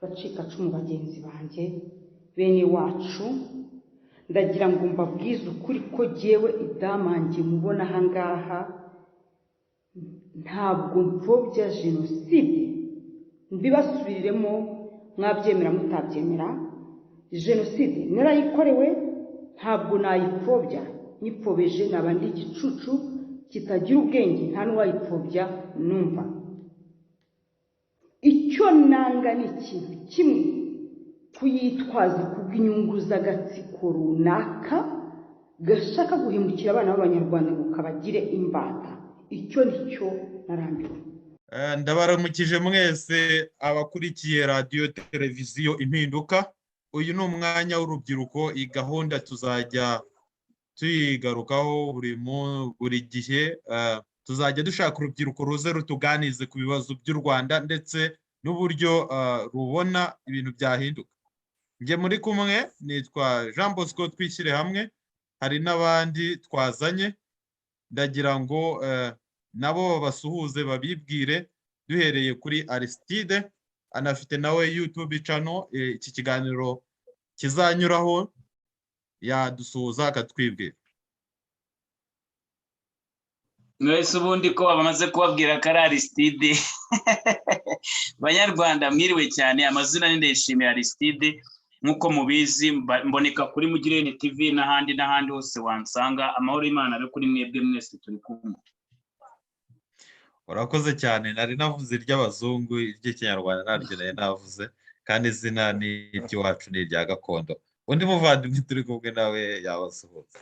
bacikacumu bagenzi banjye bene wacu, ndagira ngo mbabwize ukuri ko jyewe idamange mubona aha ngaha ntabwo mfobya jenoside. Mbibasubiriremo mwabyemera mutabyemera, jenoside narayikorewe, ntabwo nayipfobya. Nyipfobeje naba ndi igicucu kitagira ubwenge, nta n'uwayipfobya numva. Icyo nanga ni ikintu kimwe, kuyitwaza kubw'inyungu z'agatsiko runaka gashaka guhemukira abana b'Abanyarwanda ngo kabagire imbata. Icyo nicyo narambiwe. Ndabaramukije mwese abakurikiye radiyo televiziyo Impinduka. Uyu ni umwanya w'urubyiruko, iyi gahunda tuzajya tuyigarukaho buri gihe. Tuzajya dushaka urubyiruko ruze rutuganize ku bibazo by'u Rwanda ndetse n'uburyo rubona ibintu byahinduka. Njye muri kumwe nitwa Jean Bosco Twishyire Hamwe, hari n'abandi twazanye, ndagira ngo nabo basuhuze babibwire, duhereye kuri Aristide, anafite nawe YouTube channel. Iki kiganiro kizanyuraho yadusuhuza akatwibwira. Mwese ubundi ko bamaze kubabwira ko ari Aristide. Banyarwanda mwiriwe cyane, amazina ni Ndayishimiye Aristide. Nkuko mubizi mboneka kuri Mugirene TV n'ahandi hose wansanga. Amahoro y'Imana ari kuri mwebwe mwese turi kumwe. Urakoze cyane. Nari navuze iry'abazungu, iry'ikinyarwanda naryo nari navuze, kandi izina ni iry'iwacu, ni irya gakondo. Undi muvandimwe turi kumwe nawe yabasuhuza.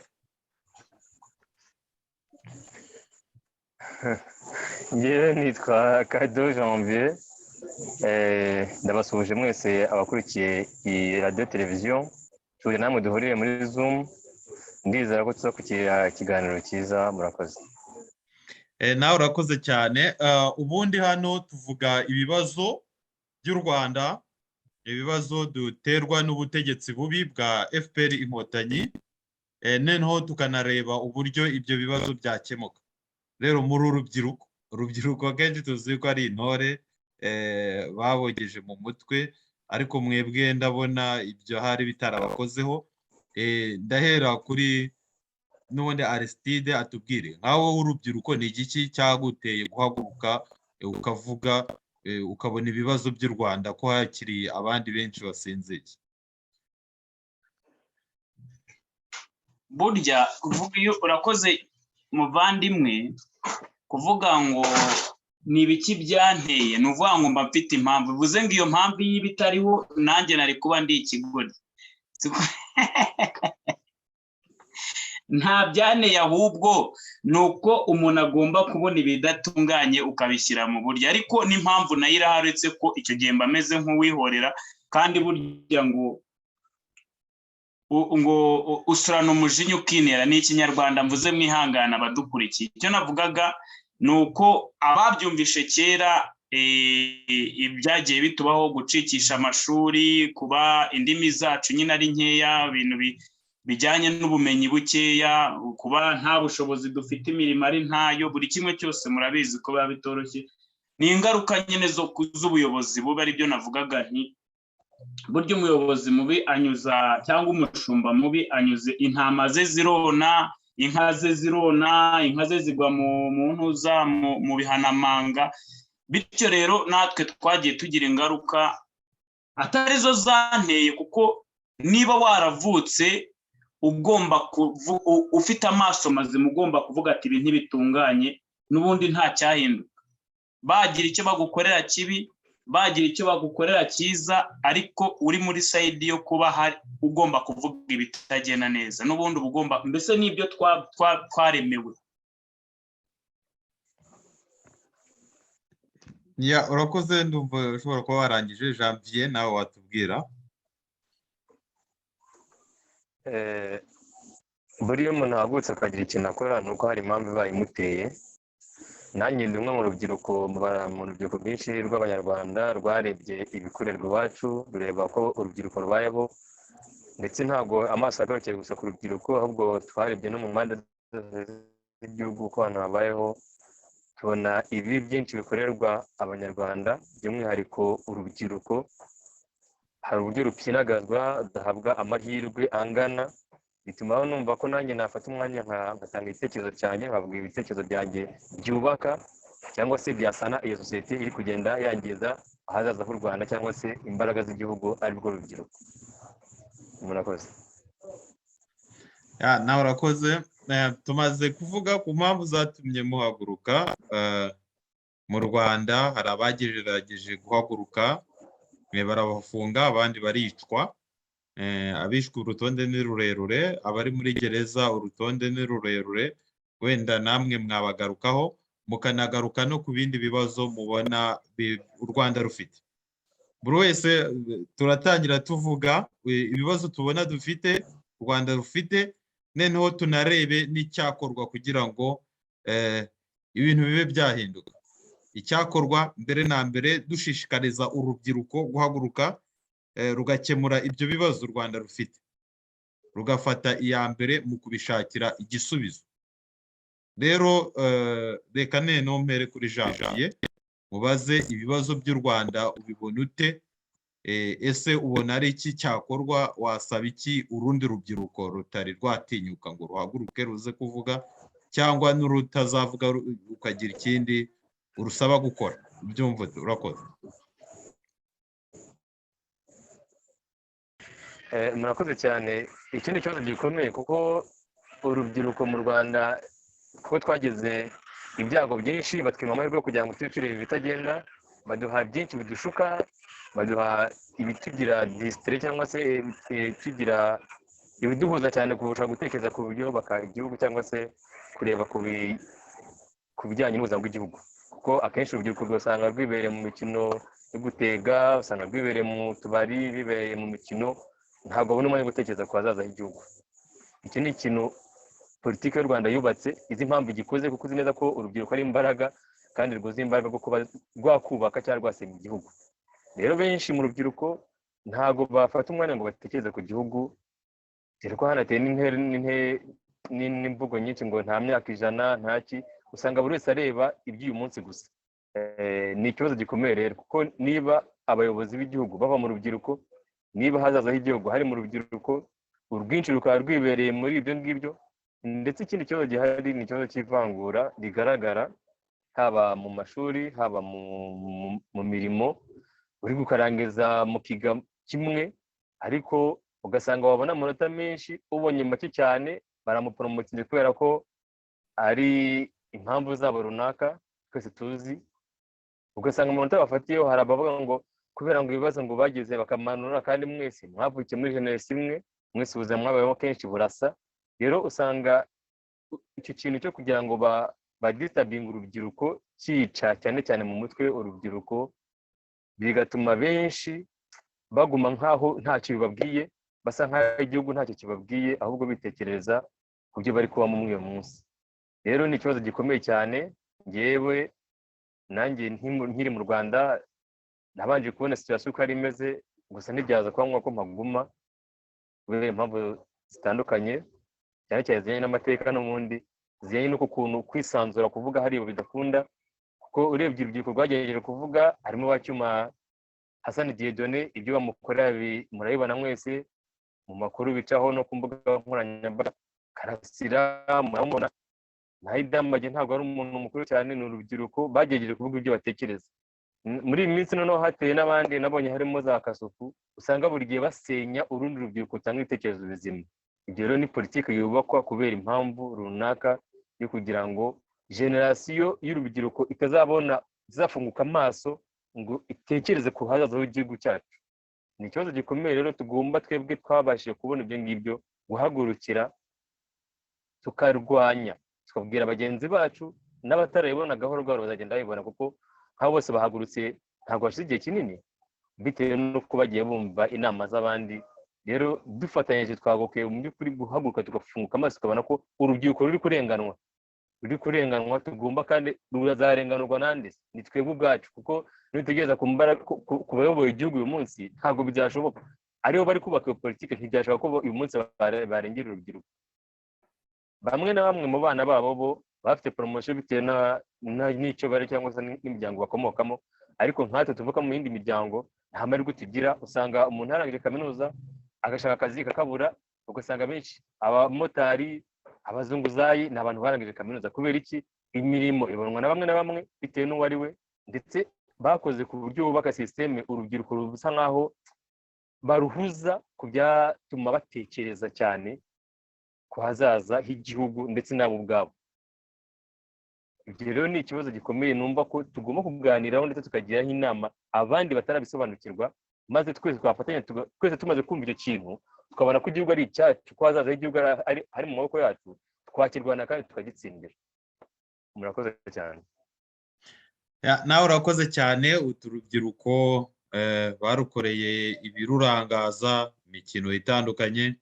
Njyewe nitwa Kado Janvier, ndabasuhuje mwese abakurikiye iyi radiyo televiziyo. Tuje namwe duhuriye muri Zoom, ndizera ko tuzakurikira ikiganiro cyiza. Murakoze. Nawe urakoze cyane. Ubundi hano tuvuga ibibazo by'u Rwanda, ibibazo duterwa n'ubutegetsi bubi bwa FPR Inkotanyi, noneho tukanareba uburyo ibyo bibazo byakemuka. Rero muri urubyiruko akenshi tuzi ko ari intore babogeje mu mutwe, ariko mwebwe ndabona ibyo hari bitarabakozeho. Ndahera kuri n'ubundi Aristide atubwire, nkawe w'urubyiruko ni igiki cyaguteye guhaguruka ukavuga ukabona ibibazo by'u Rwanda ko hakiri abandi benshi basinziye? Burya kuvuga iyo urakoze muvandimwe, kuvuga ngo ni ibiki byanteye, ni uvuga ngo mba mfite impamvu. Bivuze ngo iyo mpamvu yiba itariho nanjye nari kuba ndi ikigori. Nta byanteye, ahubwo ni uko umuntu agomba kubona ibidatunganye ukabishyira mu buryo. Ariko n'impamvu nayo iraharetse ko icyo gihe mba meze nk'uwihorera, kandi burya ngo usurana umujinya ukinera, ni ikinyarwanda mvuze, mwihangana abadukurikiye. Icyo navugaga ni uko ababyumvishe kera ibyagiye bitubaho, gucikisha amashuri, kuba indimi zacu nyine ari nkeya, ibintu bijyanye n'ubumenyi bukeya, kuba nta bushobozi dufite, imirimo ari ntayo, buri kimwe cyose murabizi ko biba bitoroshye. Ni ingaruka nyine z'ubuyobozi bubi, aribyo navugaga nti burya umuyobozi mubi anyuza, cyangwa umushumba mubi anyuze intama ze zirona, inka ze zirona, inka ze zigwa mu ntuza, mu bihanamanga. Bityo rero natwe twagiye tugira ingaruka atari zo zanteye, kuko niba waravutse ugomba ufite amaso mazima, ugomba kuvuga ati ibi ntibitunganye, n'ubundi nta cyahinduka. Bagira icyo bagukorera kibi, bagira icyo bagukorera cyiza, ariko uri muri sayidi yo kuba hari ugomba kuvuga ibitagenda neza, n'ubundi ugomba, mbese n'ibyo twaremewe. Urakoze, ndumva ushobora kuba warangije. Janvier, nawe watubwira. Buriya umuntu ahagurutse akagira ikintu akora, ni uko hari impamvu iba imuteye. Nanjye ndi umwe mu rubyiruko rwinshi rw'Abanyarwanda rwarebye ibikorerwa iwacu, rureba ko urubyiruko rubayeho, ndetse ntabwo amaso agarukiye gusa ku rubyiruko, ahubwo twarebye no mu mpande z'igihugu ko abantu babayeho. Tubona ibi byinshi bikorerwa Abanyarwanda, by'umwihariko urubyiruko, hari uburyo rupyinagazwa rudahabwa amahirwe angana, bituma numva ko nanjye nafata umwanya ngatanga ibitekerezo cyanjye, nkavuga ibitekerezo byanjye byubaka cyangwa se byasana iyo sosiyete iri kugenda yangiza ahazaza h'u Rwanda cyangwa se imbaraga z'igihugu aribwo rubyiruko. Murakoze. nawe urakoze. Tumaze kuvuga ku mpamvu zatumye muhaguruka. Mu Rwanda hari abagerageje guhaguruka barabafunga, abandi baricwa. Abishwe urutonde ni rurerure, abari muri gereza urutonde ni rurerure, wenda namwe mwabagarukaho mukanagaruka no ku bindi bibazo mubona u Rwanda rufite. Buri wese turatangira tuvuga ibibazo tubona dufite, u Rwanda rufite, noneho tunarebe n'icyakorwa kugira ngo ibintu bibe byahinduka. Icyakorwa mbere na mbere dushishikariza urubyiruko guhaguruka rugakemura ibyo bibazo u Rwanda rufite, rugafata iya mbere mu kubishakira igisubizo. Rero reka noneho mpere kuri Janvier, mubaze ibibazo by'u Rwanda ubibona ute? Ese ubona ari iki cyakorwa? Wasaba iki urundi rubyiruko rutari rwatinyuka ngo ruhaguruke ruze kuvuga, cyangwa n'urutazavuga ukagira ikindi urusaba gukora? Byumva urakoze. Murakoze cyane. Iki ni ikibazo gikomeye kuko urubyiruko mu Rwanda kuko twagize ibyago byinshi, batwima amahirwe kugira ngo tube ibitagenda, baduha byinshi bidushuka, baduha ibitugira disitire cyangwa se tugira ibiduhuza cyane kurusha gutekereza ku buryo baka igihugu cyangwa se kureba ku bijyanye n'ubuzima bw'igihugu, kuko akenshi urubyiruko rwasanga rwibereye mu mikino yo gutega, usanga rwibereye mu tubari, bibereye mu mikino, ntabwo babona umwanya wo gutekereza ku hazaza h'igihugu. Iki ni ikintu politiki y'u Rwanda yubatse, izi impamvu igikoze kuko uzi neza ko urubyiruko ari imbaraga kandi rwuzuye imbaraga bwo kuba rwakubaka cyangwa rwasenya igihugu. Rero benshi mu rubyiruko ntabwo bafata umwanya ngo batekereze ku gihugu, dore ko hanateye n'imvugo nyinshi ngo nta myaka 100 ntaki, usanga buri wese areba iby'uyu munsi gusa. Ni ikibazo gikomeye rero, kuko niba abayobozi b'igihugu bava mu rubyiruko, niba hazaza h'igihugu hari mu rubyiruko, urwinshi rukaba rwibereye muri ibyo ngibyo. Ndetse ikindi kibazo gihari ni ikibazo cy'ivangura rigaragara haba mu mashuri, haba mu mirimo, uri gukarangiza mu kiga kimwe ariko ugasanga wabona amanota menshi, ubonye make cyane baramupromotinze kubera ko ari impamvu zabo runaka twese tuzi. Ugasanga amanota bafatiyeho, hari abavuga ngo kubera ngo ibibazo ngo bagize bakamanura, kandi mwese mwavukiye muri generation imwe, mwese ubuzima mwabayeho kenshi burasa. Rero usanga icyo kintu cyo kugira ngo badistabinga urubyiruko cyica cyane cyane mu mutwe urubyiruko, bigatuma benshi baguma nkaho ntacyo bibabwiye, basa nkaho igihugu ntacyo kibabwiye, ahubwo bitekereza ku byo bari kuba mu mwiyo munsi. Rero ni ikibazo gikomeye cyane. Ngewe nanjye nkiri mu Rwanda nabanje kubona situation uko ari imeze, gusa ntibyaza kuba ngombwa ko mpaguma kubera impamvu zitandukanye, cyane cyane zijyanye n'amateka n'ubundi, zijyanye n'uko ukuntu kwisanzura kuvuga hari bidakunda, kuko urebye urubyiruko rwagerageje kuvuga, harimo bacyuma Hassan Dieudonné, ibyo bamukorera murabibona mwese mu makuru bicaho no ku mbuga nkoranyambaga. Karasira murabona, Ntayidamage ntabwo ari umuntu mukuru cyane, ni urubyiruko bagerageje kuvuga ibyo batekereza. Muri iyi minsi noneho hateye n'abandi nabonye harimo za Kasuku, usanga buri gihe basenya urundi rubyiruko utanga ibitekerezo bizima. Ibyo rero ni politiki yubakwa kubera impamvu runaka yo kugira ngo generasiyo y'urubyiruko izafunguka amaso ngo itekereze ku hazaza h'igihugu cyacu. Ni ikibazo gikomeye rero tugomba twebwe twabashije kubona ibyo ngibyo guhagurukira tukarwanya, tukabwira bagenzi bacu n'abatarabibona gahoro gahoro bazagenda babibona, kuko nk'abo bose bahagurutse ntabwo hashize igihe kinini bitewe n'uko bagiye bumva inama z'abandi. Rero dufatanyije twagokeye mu by'ukuri guhaguruka tugafunguka amaso tukabona ko urubyiruko ruri kurenganwa, tugomba kandi ruzarenganurwa nande, ni twebwe ubwacu, kuko nitutegereza ku bayoboye igihugu uyu munsi ntabwo byashoboka. Aribo bari kubaka iyo politiki, ntibyashoboka ko uyu munsi barengera urubyiruko. Bamwe na bamwe mu bana babo bo bafite promotion bitewe n'icyo bari cyangwa se n'imiryango bakomokamo, ariko nkatwe tuvuka mu yindi miryango nta mahirwe tugira. Usanga umuntu yarangije kaminuza agashaka akazi kakabura, ugasanga benshi abamotari, abazunguzayi ni abantu barangije kaminuza. Kubera iki? Imirimo ibonwa na bamwe bitewe n'uwo ari we, ndetse bakoze ku buryo bubaka sisiteme urubyiruko rusa nkaho baruhuza ku byatuma batekereza cyane ku hazaza h'igihugu ndetse nabo ubwabo. Ibyo rero ni ikibazo gikomeye numva ko tugomba kuganiraho ndetse tukagiraho inama abandi batarabisobanukirwa, maze twese twafatanya, twese tumaze kumva icyo kintu tukabona ko igihugu ari icyacu, ko hazaza h'igihugu ari mu maboko yacu, twakirwana kandi tukagitsindira. Murakoze cyane. Nawe urakoze cyane. Urubyiruko barukoreye ibirurangaza, imikino itandukanye,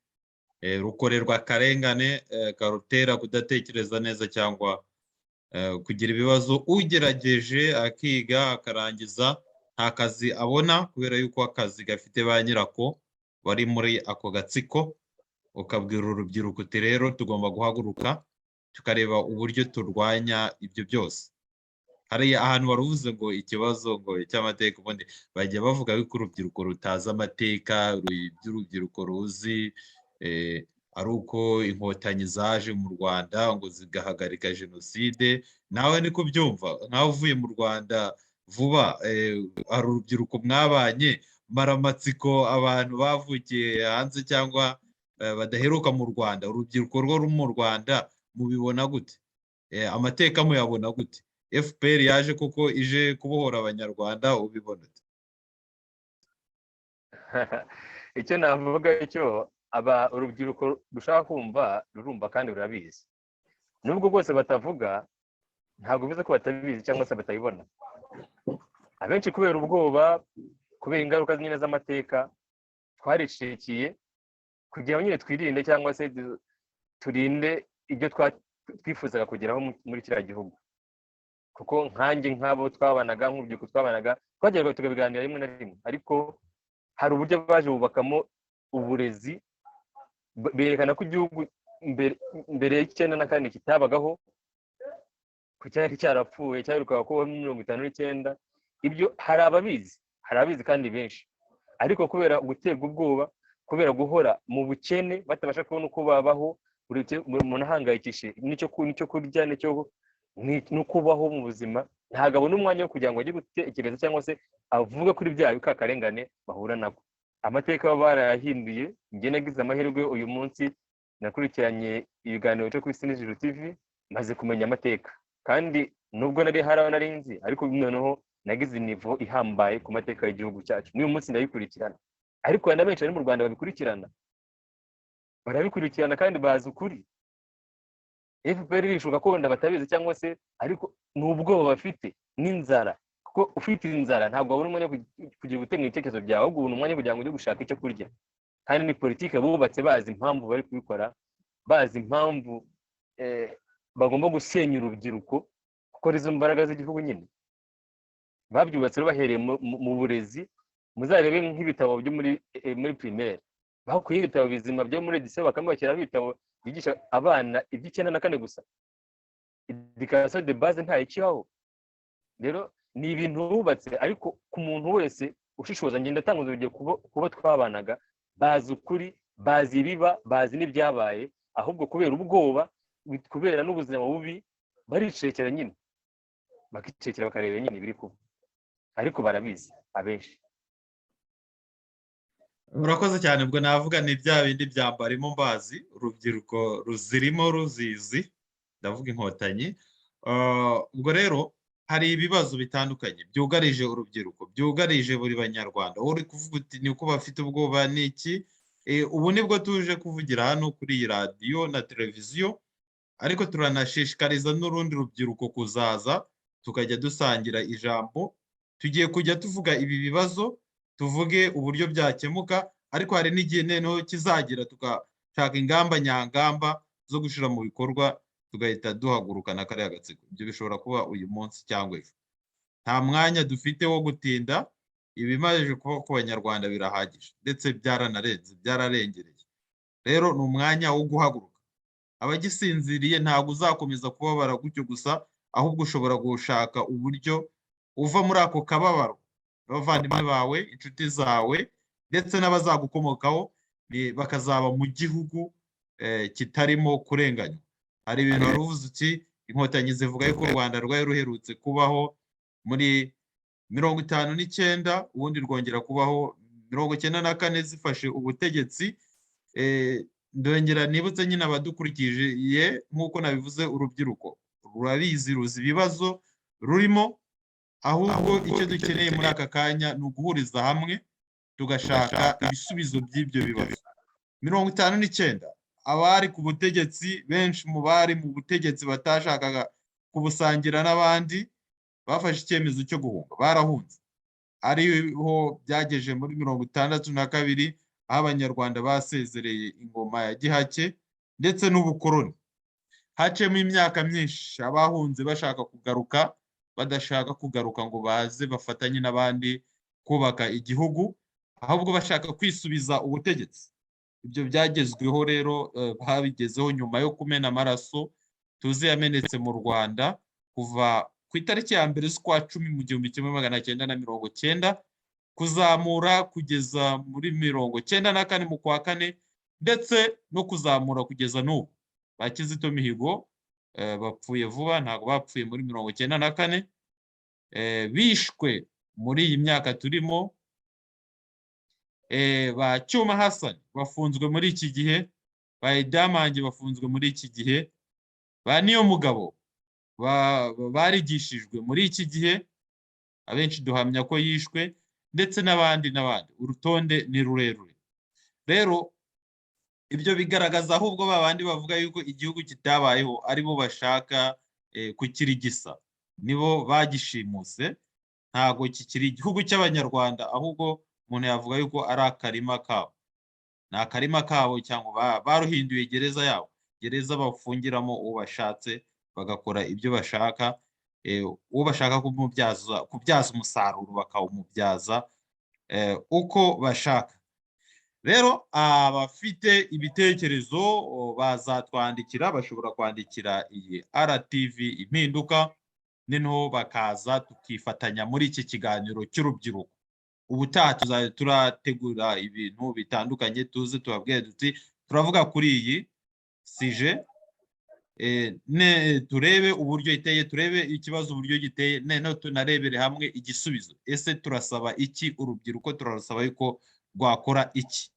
rukorerwa akarengane karutera kudatekereza neza cyangwa kugira ibibazo. Ugerageje akiga akarangiza nta kazi abona kubera yuko akazi gafite ba nyirako bari muri ako gatsiko. Ukabwira urubyiruko uti rero tugomba guhaguruka tukareba uburyo turwanya ibyo byose. Hari ahantu waruvuze ngo ikibazo ngo cy'amateka, ubundi bajya bavuga yuko urubyiruko rutazi amateka, iby'urubyiruko ruzi ari uko inkotanyi zaje mu Rwanda ngo zigahagarika jenoside. Nawe niko byumva? Nawe uvuye mu Rwanda vuba, hari urubyiruko mwabanye maramatsiko, abantu bavukiye hanze cyangwa badaheruka mu Rwanda, urubyiruko rwo mu Rwanda mubibona gute? Amateka muyabona gute? FPR yaje kuko ije kubohora abanyarwanda, ubibona ute? Icyo navuga icyo urubyiruko rushaka kumva rurumva kandi rurabizi. Nubwo bwose batavuga, ntabwo bivuze ko batabizi cyangwa se batabibona. Abenshi kubera ubwoba, kubera ingaruka nyine z'amateka, twaricikiye kugira ngo nyine twirinde cyangwa se turinde ibyo twifuzaga kugeraho muri kiriya gihugu. Kuko nkanjye nk'abo twabanaga, nk'urubyiruko twabanaga, twageraga tukabiganira rimwe na rimwe, ariko hari uburyo baje bubakamo uburezi, berekana ko igihugu mbere y'94 kitabagaho, ko cyari cyarapfuye, cyaherukaga kubaho muri 59. Ibyo hari ababizi kandi benshi, ariko kubera guterwa ubwoba, kubera guhora mu bukene batabasha kubona uko babaho, umuntu ahangayikishe n'icyo kurya no kubaho mu buzima, ntabwo abona umwanya wo kugira ngo ajye gutekereza cyangwa se avuge kuri bya karengane bahura nako. Amateka baba barayahinduye. Njye nagize amahirwe uyu munsi nakurikiranye ibiganiro cyo kuri Sinijuru TV, maze kumenya amateka, kandi nubwo nari nzi, ariko noneho nagize nivo ihambaye ku mateka y'igihugu cyacu. N'uyu munsi ndabikurikirana, ariko hari na benshi bari mu Rwanda barabikurikirana kandi bazi ukuri. FPR rishuka ko wenda batabizi cyangwa se, ariko ni ubwoba bafite n'inzara, kuko ufite inzara ntabwo wabona umwanya kugira gutanga ibitekerezo byawe, ahubwo ubona umwanya kugira ngo ujye gushaka icyo kurya. Kandi ni politike bubatse bazi impamvu bari kubikora, bazi impamvu bagomba gusenya urubyiruko, kuko arizo mbaraga z'igihugu nyine. Babyubatse bahereye mu burezi. Muzarebe nk'ibitabo byo muri primaire, bakuye ibitabo bizima byo muri lycée bakambakira ibitabo bigisha abana iby'94 gusa. Education de base nta ikibaho. Rero ni ibintu bubatse, ariko ku muntu wese ushishoza, ngenda tanguza urugero kuba twabanaga, bazi ukuri, bazi ibiba, bazi n'ibyabaye, ahubwo kubera ubwoba, kubera n'ubuzima bubi, baricekera nyine, bakicekera bakareba nyine biri kuba, ariko barabizi abenshi. Urakoze cyane. Ubwo navuga ni bya bindi byambarimo mbazi, urubyiruko ruzirimo ruzizi, ndavuga inkotanyi. Ubwo rero hari ibibazo bitandukanye byugarije urubyiruko, byugarije buri banyarwanda. Uri kuvuga uti ni uko bafite ubwoba n'iki. Ubu nibwo tuje kuvugira hano kuri iyi radiyo na televiziyo, ariko turanashishikariza n'urundi rubyiruko kuzaza tukajya dusangira ijambo. Tugiye kujya tuvuga ibi bibazo, tuvuge uburyo byakemuka, ariko hari n'igihe noneho kizagira tugashaka ingamba nyangamba zo gushira mu bikorwa, tugahita duhagurukana kariya gatsiko. Ibyo bishobora kuba uyu munsi cyangwa ejo. Nta mwanya dufite wo gutinda. Ibimaze kuba ku banyarwanda birahagije, ndetse byararengereye. Rero ni umwanya wo guhaguruka. Abagisinziriye ntabwo uzakomeza kubabara gutyo gusa, ahubwo ushobora gushaka uburyo uva muri ako kababaro abavandimwe bawe inshuti zawe ndetse n'abazagukomokaho bakazaba mu gihugu kitarimo kurenganya. Hari ibintu wari uvuze uti inkotanyi zivuga yuko u Rwanda rwari ruherutse kubaho muri 59 ubundi rwongera kubaho 94 zifashe ubutegetsi. Ndongera nibutse nyine abadukurikije nk'uko nabivuze, urubyiruko rurabizi, ruzi ibibazo rurimo, ahubwo icyo dukeneye muri aka kanya ni uguhuriza hamwe tugashaka ibisubizo by'ibyo bibazo. 59 abari ku butegetsi, benshi mu bari mu butegetsi batashakaga kubusangira n'abandi, bafashe icyemezo cyo guhunga, barahunze. Ariho byageje muri 62 aho abanyarwanda basezereye ingoma ya gihake ndetse n'ubukoroni. Hacemo imyaka myinshi abahunze bashaka kugaruka, badashaka kugaruka ngo baze bafatanye n'abandi kubaka igihugu, ahubwo bashaka kwisubiza ubutegetsi. Ibyo byagezweho rero babigezeho nyuma yo kumena amaraso tuzi yamenetse mu Rwanda kuva ku itariki ya mbere z'ukwa 10 mu 1990 kuzamura kugeza muri 94 mu kwa 4 ndetse no kuzamura kugeza n'ubu. Ba Kizito Mihigo bapfuye vuba, ntabwo bapfuye muri 94, bishwe muri iyi myaka turimo. Ba Cyuma Hassan bafunzwe muri iki gihe, ba Idamange bafunzwe muri iki gihe, ba Niyomugabo barigishijwe muri iki gihe, abenshi duhamya ko yishwe, ndetse n'abandi n'abandi. Urutonde ni rurerure. Rero ibyo bigaragaza ahubwo babandi bavuga yuko igihugu kitabayeho aribo bashaka kukirigisa, nibo bagishimuse. Ntabwo kikiri igihugu cy'abanyarwanda, ahubwo umuntu yavuga yuko ari akarima kabo. Ni akarima kabo cyangwa baruhinduye gereza yabo, gereza bafungiramo uwo bashatse bagakora ibyo bashaka, uwo bashaka kubyaza umusaruro bakawumubyaza uko bashaka. Rero abafite ibitekerezo bazatwandikira, bashobora kwandikira iyi RTV Impinduka, noneho bakaza tukifatanya muri iki kiganiro cy'urubyiruko. Ubutaha tuzajya turategura ibintu bitandukanye, tuze tubabwire duti turavuga kuri iyi sije, turebe uburyo iteye, turebe ikibazo uburyo giteye, noneho tunarebere hamwe igisubizo. Ese turasaba iki urubyiruko? Turasaba yuko rwakora iki?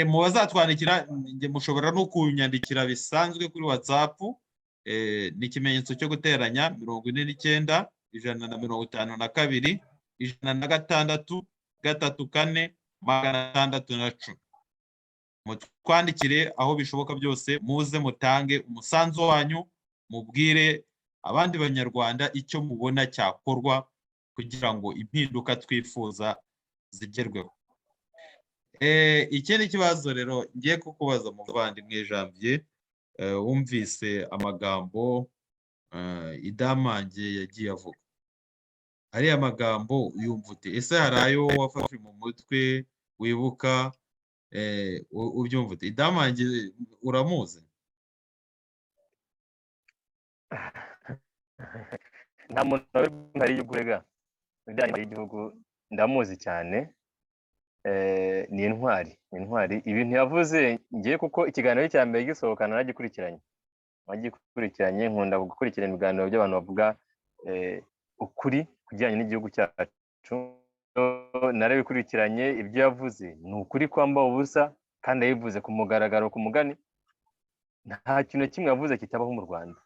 Mu bazatwandikira mushobora no kunyandikira bisanzwe kuri WhatsApp, ni ikimenyetso cyo guteranya 49 152 106 3 4 610. Mutwandikire aho bishoboka byose, muze mutange umusanzu wanyu, mubwire abandi banyarwanda icyo mubona cyakorwa kugira ngo impinduka twifuza zigerweho. Ikindi kibazo rero ngiye kukubaza muvandimwe Janvier, wumvise amagambo Idamange yagiye avuga. Ariya magambo uyumva ute? Ese hari ayo wafashe mu mutwe wibuka, ubyumva ute? Idamange uramuzi? Nta muntu ari yugurega bijyanye n'igihugu, ndamuzi cyane. Ni intwari, ibintu yavuze ngiye, kuko ikiganiro cya mbere gisohokana nagikurikiranye, nkunda gukurikirana ibiganiro by'abantu bavuga ukuri kujyanye n'igihugu cyacu. Narabikurikiranye, ibyo yavuze ni ukuri kwambaye ubusa, kandi yabivuze ku mugaragaro, ku mugani. Nta kintu kimwe yavuze kitabaho mu Rwanda.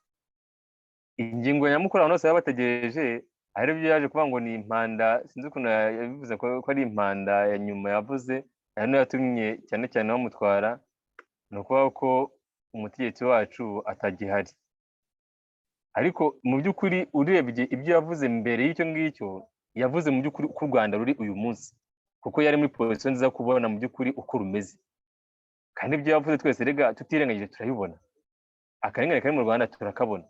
Ingingo nyamukuru abantu bose baba bategereje ari byo yaje kuvuga ngo ni impanda, sinzi ukuntu yabivuze ko ari impanda ya nyuma yavuze, ari nayo yatumye cyane cyane bamutwara. Ni ukuvuga ko umutegetsi wacu atagihari. Ariko mu by'ukuri urebye ibyo yavuze mbere y'icyo ngicyo, yavuze mu by'ukuri uko u Rwanda ruri uyu munsi, kuko yari muri position nziza kubona mu by'ukuri uko rumeze. Kandi ibyo yavuze twese rega tutirengagije turabibona. Akarengane kari mu Rwanda turakabona.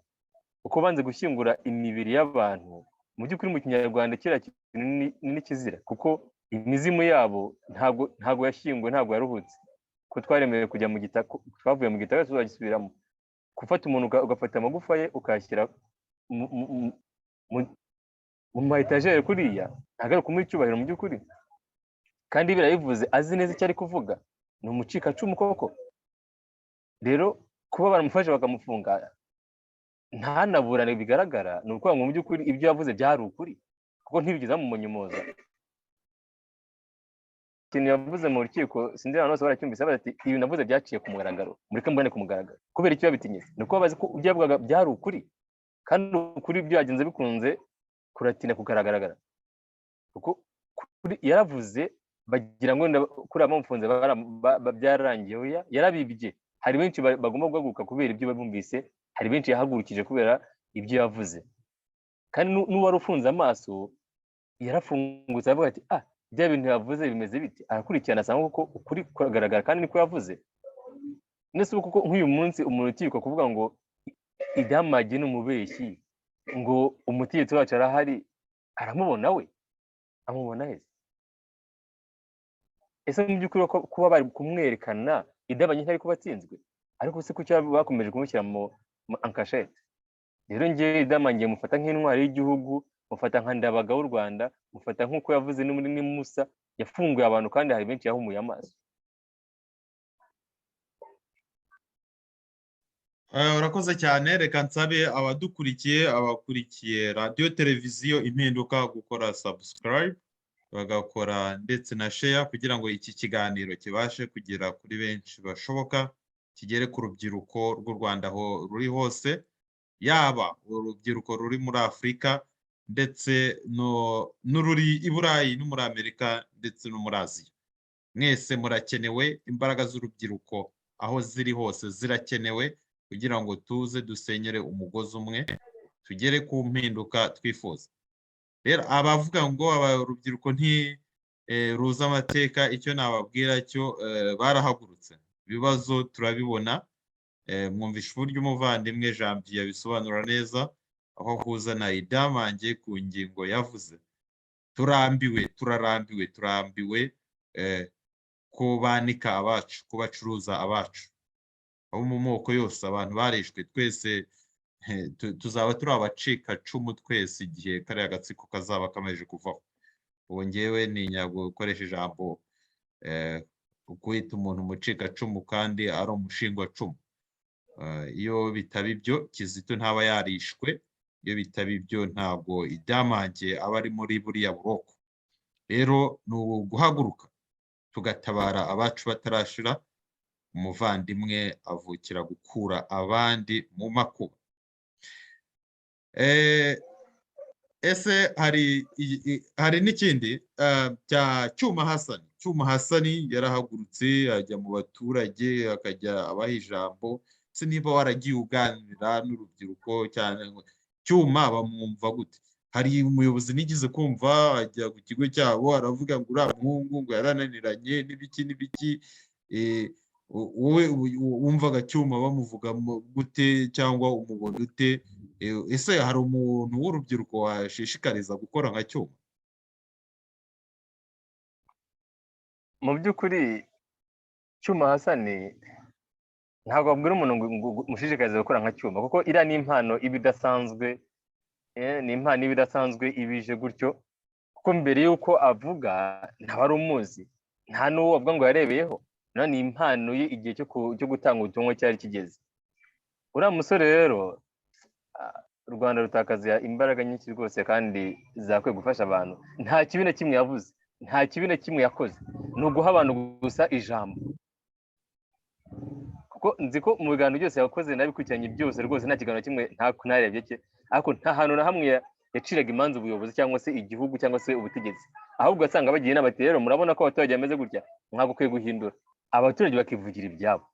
Uko banze gushyingura imibiri y'abantu, mu by'ukuri mu Kinyarwanda kira ni kizira, kuko imizimu yabo ntago yashyinguwe, ntago yaruhutse. Ko twaremewe kujya mu gitaka, twavuye mu gitaka tuzagisubiramo. Gufata umuntu ugafata amagufa ye ukashyira mu ma etajeri kuriya ntabwo ari ukumuha icyubahiro mu by'ukuri, kandi birabivuze azi neza icyo ari kuvuga, ni umucikacumu koko. Rero kuba baramufashe bakamufunga ntanaburane bigaragara, ni ukuvuga ngo mu by'ukuri ibyo yavuze byari ukuri, kuko ntibigeze bamumunyomoza. Ikintu yavuze mu rukiko sinzi abantu bose baracyumvise, bati ibi navuze byaciye ku mugaragaro, mureke mbone ku mugaragaro. Kubera icyo yabitinye, ni uko bazi ko ibyo yavugaga byari ukuri, kandi ukuri byagenze bikunze kuratina kugaragara, kuko yaravuze bagira ngo kuri abamufunze byararangiye. Oya, yarabibye. Hari benshi bagomba guhaguruka kubera ibyo bumvise, hari benshi yahagurukije kubera ibyo yavuze, kandi n'uwari ufunze amaso yarafungutse avuga ati bya bintu yavuze bimeze biti, arakurikirana asanga kuko ukuri kugaragara kandi niko yavuze. Nese kuko nk'uyu munsi urukiko kuvuga ngo Idamage ni umubeshyi, ngo umutegetsi wacu arahari, aramubona we, amubona he? Ese mu by'ukuri kuba bari kumwerekana Idamage ntari kuba atsinzwe, ariko se kuki bakomeje kumushyira mu ankashete? Rero njyewe Idamage mufata nk'intwari y'igihugu, mufata nka Ndabaga w'u Rwanda, mufata nk'uko yavuze ni Musa, yafunguye abantu kandi hari benshi yahumuye amaso. Urakoze cyane. Reka nsabe abakurikiye radiyo televiziyo Impinduka gukora subscribe, bagakora ndetse na share, kugira ngo iki kiganiro kibashe kugera kuri benshi bashoboka, kigere ku rubyiruko rw'u Rwanda aho ruri hose, yaba urubyiruko ruri muri Afurika ndetse n'ururi i Burayi no muri Amerika ndetse no muri Aziya. Mwese murakenewe, imbaraga z'urubyiruko aho ziri hose zirakenewe, kugira ngo tuze dusenyere umugozi umwe, tugere ku mpinduka twifuza. Rero abavuga ngo urubyiruko ruza amateka, icyo nababwira cyo barahagurutse. Ibibazo turabibona, mwumvisha uburyo umuvandimwe Janvier yabisobanura neza, aho kuzana Idamage ku ngingo yavuze. Turarambiwe kubanika abacu, kubacuruza abacu, abo mu moko yose. Abantu barishwe, twese tuzaba turi abacikacumu twese igihe kariya gatsiko kazaba kameje kuvaho. Ubu ngewe ntinya gukoresha ijambo kwita umuntu umucikacumu kandi ari umushingwacumu. Iyo bitaba ibyo Kizito ntaba yarishwe, iyo bitaba ibyo ntabwo Idamage aba ari muri buriya buroko. Rero ni uguhaguruka tugatabara abacu batarashira. Umuvandimwe avukira gukura abandi mu makuba. Ese hari n'ikindi cya Cyuma Hasani. Cyuma Hasani yarahagurutse ajya mu baturage, akajya abaha ijambo. Se niba waragiye uganira n'urubyiruko cyane, Cyuma bamwumva gute? Hari umuyobozi nigeze kumva ajya ku kigo cyabo aravuga ngo uriya muhungu ngo yarananiranye n'ibiki. Wowe wumvaga Cyuma bamuvuga gute cyangwa umubona ute? Ese hari umuntu w'urubyiruko washishikariza gukora nka Cyuma? Mu by'ukuri Cyuma Hasani ntabwo abwira umuntu ngo mushishikarize gukora nka Cyuma, kuko iriya ni impano iba idasanzwe, ibije gutyo, kuko mbere y'uko avuga ntaba ari umuzi, nta n'uwo avuga ngo yarebeyeho. Ni impano ye, igihe cyo gutanga ubutumwa cyari kigeze. Uriya musore rero u Rwanda rutakaza imbaraga nyinshi rwose, kandi zakwiye gufasha abantu. Nta kibi na kimwe yavuze, nta kibi na kimwe yakoze, ni uguha abantu gusa ijambo. Kuko nzi ko mu biganiro byose yakoze nabikurikiranye byose rwose, nta kiganiro kimwe ntarebye cye, ariko nta hantu na hamwe yaciraga imanza ubuyobozi cyangwa se igihugu cyangwa se ubutegetsi. Ahubwo asanga bagiye n'abati, rero murabona ko abaturage bameze gutya, mwaba ukwiye guhindura, abaturage bakivugira ibyabo.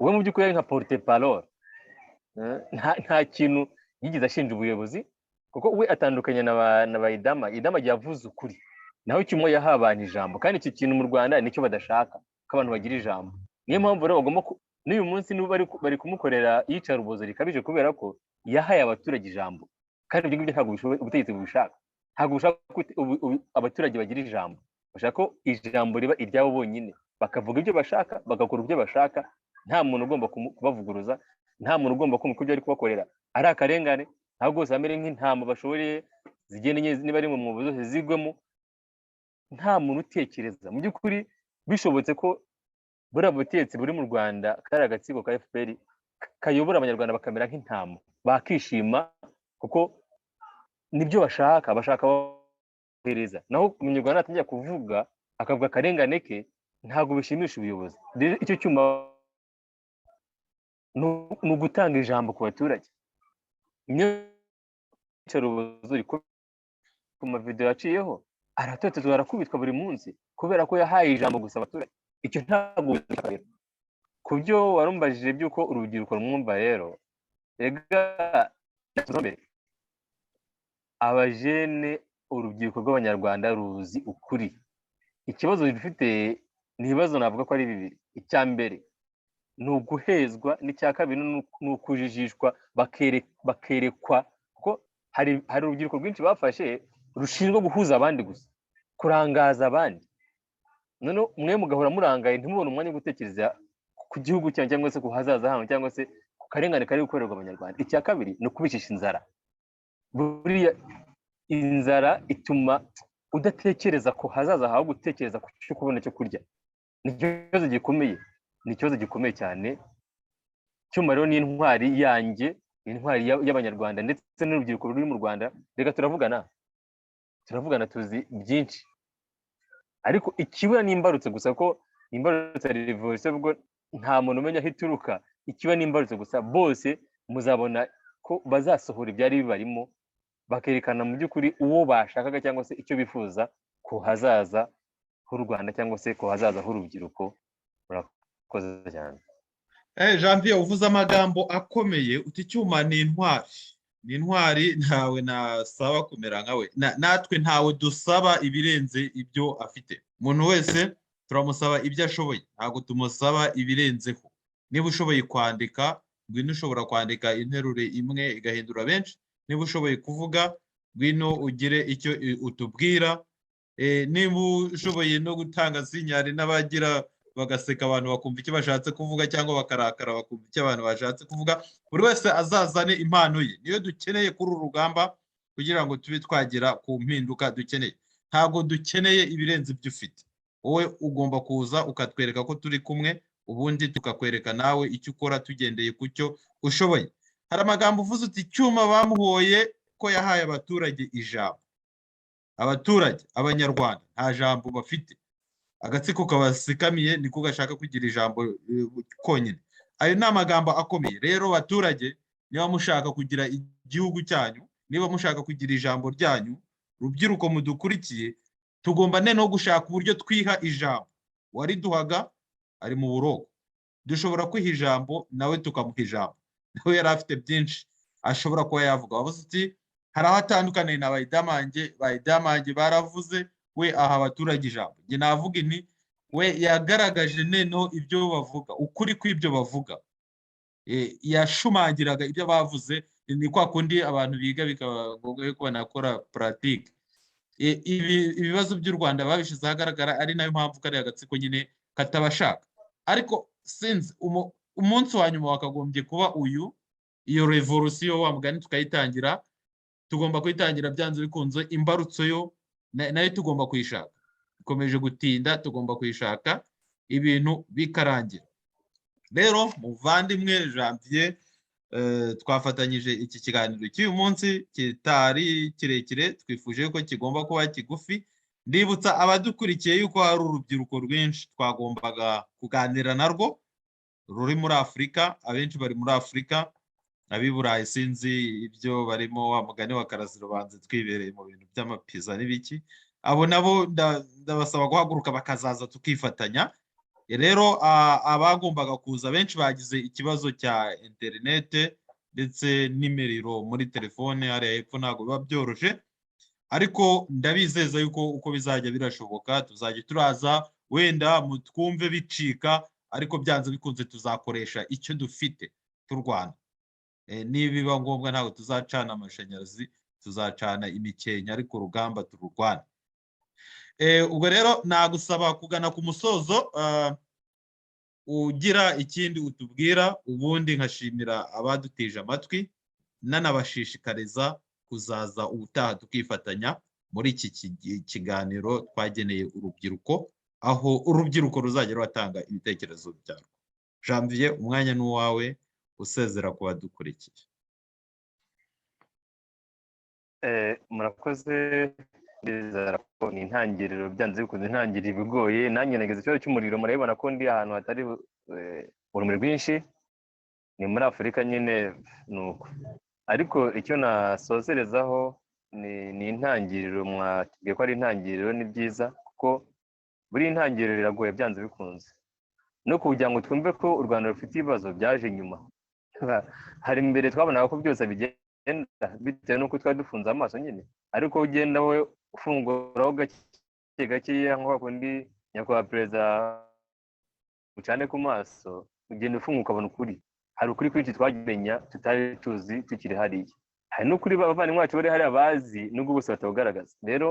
Uwe mu by'ukuri nka porte parole, nta kintu yigeze ashinja ubuyobozi, kuko we atandukanye na ba Idamage yavuze ukuri, naho Cyuma yahaye abantu ijambo, kandi iki kintu mu Rwanda nicyo badashaka, ko abantu bagira ijambo. Niyo mpamvu rero bagomba n'uyu munsi bari kumukorera iyicarubozo rikabije, kubera ko yahaye abaturage ijambo, kandi ibyo ngibyo ntabwo ubutegetsi bubishaka. Ntabwo bushaka ko abaturage bagira ijambo, bashaka ko ijambo riba iryabo bonyine, bakavuga ibyo bashaka, bagakora ibyo bashaka, nta muntu ugomba kubavuguruza, nta muntu ugomba kumva ko ibyo ari kubakorera ari akarengane, ntabwo bose bamere nk'intama bashoboreye zigende niba ari mu mwobo zose zigwemo, nta muntu utekereza mu by'ukuri. Bishobotse ko buriya butegetsi buri mu Rwanda kari agatsiko ka FPR kayobora abanyarwanda bakamera nk'intama, bakishima kuko nibyo bashaka kohereza. Naho umunyarwanda atangiye kuvuga akavuga akarengane ke, ntabwo bishimisha ubuyobozi. Rero icyo cyuma ni ugutanga ijambo ku baturage. Uri ku mavideo yaciyeho aratotezwa, arakubitwa buri munsi kubera ko yahaye ijambo gusa abaturage. Icyo ntabwo rero ku byo warumbajije by'uko urubyiruko rumwumva, rero ega abajene, urubyiruko rw'abanyarwanda ruzi ukuri. Ikibazo dufite ni ibibazo navuga ko ari bibiri. Icya mbere ni uguhezwa, n'icya kabiri ni ukujijishwa bakerekwa, kuko hari urubyiruko rwinshi bafashe rushinzwe guhuza abandi gusa, kurangaza abandi. None mwe mugahora murangaye, ntimubone umwanya wo gutekereza ku gihugu cyanyu cyangwa se ku hazaza hanyu cyangwa se ku karengane kari gukorerwa abanyarwanda. Icya kabiri ni ukubicisha inzara. Buriya inzara ituma udatekereza ko hazaza hawe, gutekereza ku cyo kubona cyo kurya. Ni ikibazo gikomeye, ni ikibazo gikomeye cyane. Cyuma rero ni intwari yanjye, intwari y'abanyarwanda ndetse n'urubyiruko ruri mu Rwanda. Reka turavugana tuzi byinshi, ariko ikiba n'imbarutse gusa, ko imbarutse ya revolution ubwo nta muntu umenya aho ituruka. Ikiba n'imbarutse gusa, bose muzabona ko bazasohora ibyari bibarimo, bakerekana mu by'ukuri uwo bashakaga cyangwa se icyo bifuza ku hazaza h'u Rwanda cyangwa se ku hazaza h'urubyiruko. Murakoze cyane. Janvier, uvuze amagambo akomeye, uti Cyuma ni intwari. Ni intwari, ntawe nasaba kumera nkawe. Natwe ntawe dusaba ibirenze ibyo afite. Umuntu wese turamusaba ibyo ashoboye, ntabwo tumusaba ibirenzeho. Niba ushoboye kwandika, ngwino ushobora kwandika interuro imwe igahindura benshi. Niba ushoboye kuvuga, ngwino ugire icyo utubwira. Niba ushoboye no gutanga sinyari, n'abagira bagaseka abantu bakumva icyo bashatse kuvuga, cyangwa bakarakara bakumva icyo abantu bashatse kuvuga. Buri wese azazane impano ye, niyo dukeneye kuri uru rugamba kugira ngo tube twagera ku mpinduka dukeneye. Ntabwo dukeneye ibirenze ibyo ufite. Wowe ugomba kuza ukatwereka ko turi kumwe, ubundi tukakwereka nawe icyo ukora tugendeye ku cyo ushoboye. Hari amagambo uvuze uti Cyuma bamuhoye ko yahaye abaturage ijambo. Abaturage, abanyarwanda nta jambo bafite. Agatsiko kabasikamiye niko gashaka kugira ijambo konyine. Ayo ni amagambo akomeye. Rero baturage, niba mushaka kugira igihugu cyanyu, niba mushaka kugira ijambo ryanyu, rubyiruko mudukurikiye, tugomba no gushaka uburyo twiha ijambo. Wariduhaga ari mu buroko, dushobora kwiha ijambo nawe tukamuha ijambo. Nawe yari afite byinshi ashobora kuba yavuga. Wavuze uti hari aho atandukaniye na Bayidamange baravuze, we aha abaturage ijambo. Njye navuga nti we yagaragaje neno ibyo bavuga, ukuri kw'ibyo bavuga. Yashumangiraga ibyo bavuze. Ni kwa kundi abantu biga bikaba ngombwa ko banakora pratique. Ibibazo by'u Rwanda babishize ahagaragara, ari nayo mpamvu kari agatsiko nyine katabashaka. Ariko since umunsi wa nyuma wakagombye kuba uyu, iyo revolution wa mugani tukayitangira, tugomba kuyitangira byanze bikunze. Imbarutso yo nayo tugomba kuyishaka. Ikomeje gutinda, tugomba kuyishaka ibintu bikarangira. Rero muvandimwe Janvier, twafatanyije iki kiganiro cy'uyu munsi, kitari kirekire, twifuje ko kigomba kuba kigufi. Ndibutsa abadukurikiye yuko hari urubyiruko rwinshi twagombaga kuganira narwo, ruri muri Afurika. Abenshi bari muri Afurika, ab'i Burayi sinzi ibyo barimo, wa mugani wa Karasira banze twibereye mu bintu by'amapiza n'ibiki. Abo nabo ndabasaba guhaguruka bakazaza tukifatanya. Rero abagombaga kuza benshi bagize ikibazo cya interinete ndetse n'imiriro muri telefone hariya hepfo, ntabwo biba byoroshye, ariko ndabizeza yuko uko bizajya birashoboka tuzajya turaza, wenda mutwumve bicika, ariko byanze bikunze tuzakoresha icyo dufite turwana. Nibiba ngombwa ntabwo tuzacana amashanyarazi, tuzacana imikenya, ariko urugamba tururwana. Ubwo rero nagusaba kugana ku musozo, ugira ikindi utubwira, ubundi nkashimira abadutije amatwi, nanabashishikariza kuzaza ubutaha tukifatanya muri iki kiganiro twageneye urubyiruko, aho urubyiruko ruzajya ruhatanga ibitekerezo byarwo. Janvier, umwanya ni uwawe usezera ku badukurikiye. Murakoze. Ni intangiriro byanze bikunze intangiriro ibigoye, nanjye nageze ikibazo cy'umuriro, murabibona ko ndi ahantu hatari urumuri rwinshi, ni muri Afurika nyine nuko. Ariko icyo nasozerezaho ni intangiriro, mwatubwiye ko ari intangiriro, ni byiza kuko buri intangiriro iragoye byanze bikunze, no kugira ngo twumve ko u Rwanda rufite ibibazo byaje nyuma. Hari imbere twabonaga ko byose bigenda bitewe n'uko twari dufunze amaso nyine, ariko ugenda we ufunguraho gake gakeya nk'uko kundi nyakubahwa perezida ucane ku maso, ugenda ufunga ukabona ukuri. Hari ukuri kwinshi twagimenya tutari tuzi tukiri hariya, hari n'ukuri abavandimwe bacu bari hariya bazi nubwo bose batawugaragaza. Rero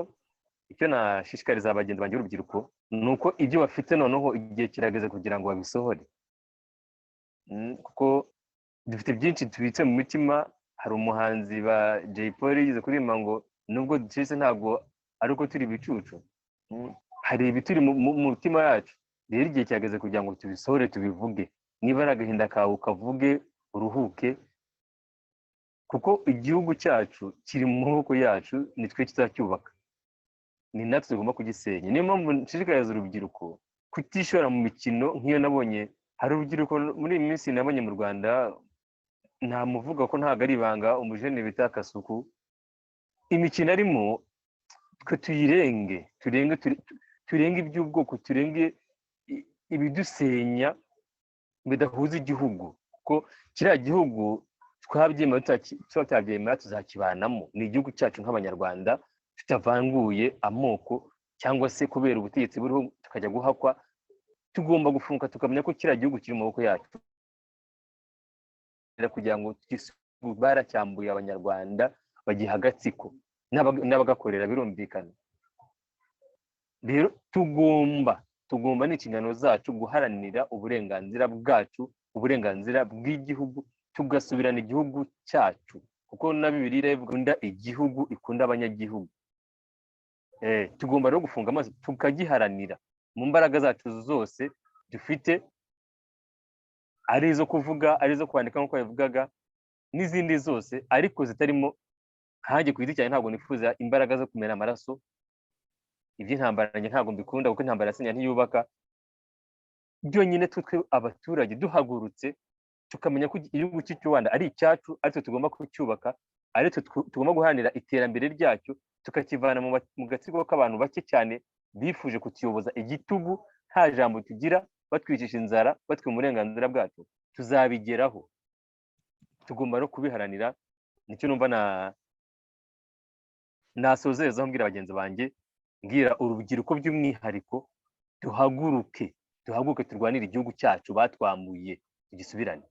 icyo nashishikariza abagenzi banjye b'urubyiruko ni uko ibyo bafite noneho igihe kirageze kugira ngo babisohore, kuko dufite byinshi tubitse mu mitima. Hari umuhanzi ba Jay Polly yize kuririmba ngo nubwo ducitse ntabwo ari uko turi ibicucu, hari ibituri mu mutima yacu. Rero igihe cyageze kugira ngo tubisohore, tubivuge. Niba ari agahinda kawe ukavuge, uruhuke, kuko igihugu cyacu kiri mu maboko yacu, ni twe kizacyubaka, ni natwe tugomba kugisenya. Niyo mpamvu nshishikariza urubyiruko kutishora mu mikino nk'iyo nabonye. Hari urubyiruko muri iyi minsi nabonye mu Rwanda, ntamuvuga ko ntabwo ari ibanga, umujene bita Kasuku. Imikino arimo twe turenge iby'ubwoko, turenge ibidusenya bidahuza igihugu, kuko kiriya gihugu tutabyemera tuzakibanamo. Ni igihugu cyacu nk'abanyarwanda, tutavanguye amoko cyangwa se kubera ubutegetsi buriho tukajya guhakwa. Tugomba gufunguka tukamenya ko kiriya gihugu kiri mu maboko yacu, kugira ngo baracyambuye abanyarwanda bagiha agatsiko n'abagakorera, birumvikana. Rero tugomba n'inshingano zacu guharanira uburenganzira bwacu, uburenganzira bw'igihugu, tugasubirana igihugu cyacu, kuko na Bibiliya ikunda igihugu, ikunda abanyagihugu. Tugomba rero gufunga amaso tukagiharanira mu mbaraga zacu zose dufite, ari izo kuvuga, ari izo kwandika nk'uko yavugaga, n'izindi zose, ariko zitarimo nkanjye ku giti cyanjye. Ntabwo nifuza imbaraga zo kumena amaraso. Iby'intambara nanjye ntabwo mbikunda, kuko intambara yasinya ntiyubaka. Byonyine twe abaturage duhagurutse tukamenya ko igihugu cy'u Rwanda ari icyacu, aritwe tugomba kucyubaka, aritwe tugomba guharanira iterambere ryacyo, tukakivana mu gatsiko k'abantu bake cyane bifuje kutuyoboza igitugu, nta jambo tugira, batwicisha inzara, batwiba uburenganzira bwacu. Tuzabigeraho, tugomba no kubiharanira. Nicyo numva nasozerezaho mbwira bagenzi banjye, mbwira urubyiruko by'umwihariko, duhaguruke turwanire igihugu cyacu batwambuye, tugisubirane.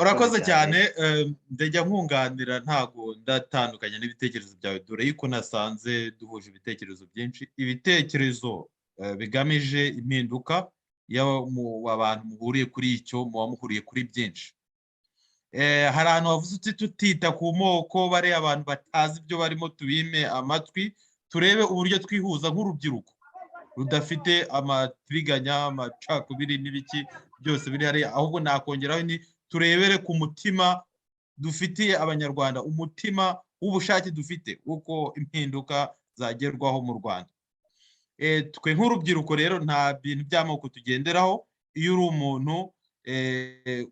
Urakoze cyane. Ndajya nkunganira, ntago ndatandukanya n'ibitekerezo byawe, dore yuko nasanze duhuje ibitekerezo byinshi, ibitekerezo bigamije impinduka. Abantu muhuriye kuri icyo, muba muhuriye kuri byinshi. Hari ahantu havuze uti tutita ku moko, bariya abantu batazi ibyo barimo tubime amatwi, turebe uburyo twihuza nk'urubyiruko rudafite amatiriganya, amacakubiri n'ibiki byose biri hariya. Ahubwo nakongeraho ni turebere ku mutima dufitiye abanyarwanda, umutima w'ubushake dufite uko impinduka zagerwaho mu Rwanda. Twe nk'urubyiruko rero nta bintu by'amoko tugenderaho. Iyo uri umuntu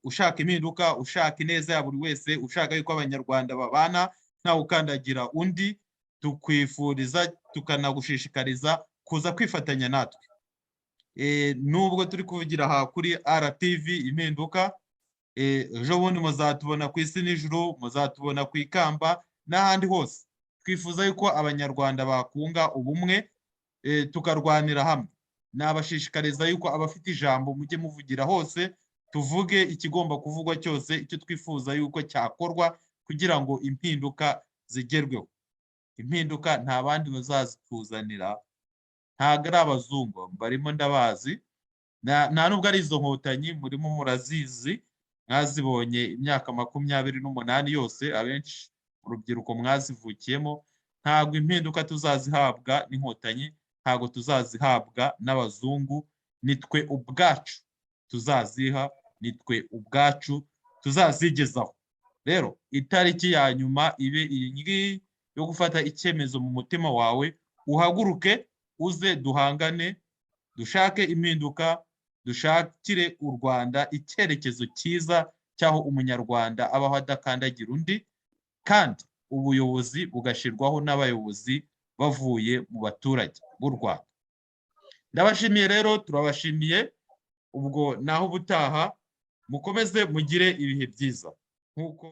ushaka impinduka, ushaka ineza ya buri wese, ushaka yuko abanyarwanda babana ntawe ukandagira undi, tukwifuriza tukanagushishikariza kuza kwifatanya natwe. Nubwo turi kuvugira aha kuri RTV impinduka, ejo bundi muzatubona ku isi n'ijuru, muzatubona ku ikamba n'ahandi hose. Twifuza yuko abanyarwanda bakunga ubumwe, tukarwanira hamwe. Nabashishikariza yuko abafite ijambo mujye muvugira hose, tuvuge ikigomba kuvugwa cyose, icyo twifuza yuko cyakorwa kugira ngo impinduka zigerweho. Impinduka nta bandi bazazituzanira, ntabwo ari abazungu, barimo ndabazi, nta nubwo ari izo nkotanyi murimo murazizi, mwazibonye imyaka 28 yose, abenshi urubyiruko mwazivukiyemo, ntabwo impinduka tuzazihabwa n'inkotanyi, ntabwo tuzazihabwa n'abazungu, nitwe ubwacu tuzaziha, nitwe ubwacu tuzazigezaho. Rero itariki ya nyuma ibe iyi ngiyi yo gufata icyemezo mu mutima wawe, uhaguruke uze duhangane, dushake impinduka, dushakire u Rwanda icyerekezo cyiza cyaho umunyarwanda abaho adakandagira undi, kandi ubuyobozi bugashirwaho n'abayobozi bavuye mu baturage b'u Rwanda. Ndabashimiye rero, turabashimiye, ubwo naho ubutaha, mukomeze mugire ibihe byiza nk'uko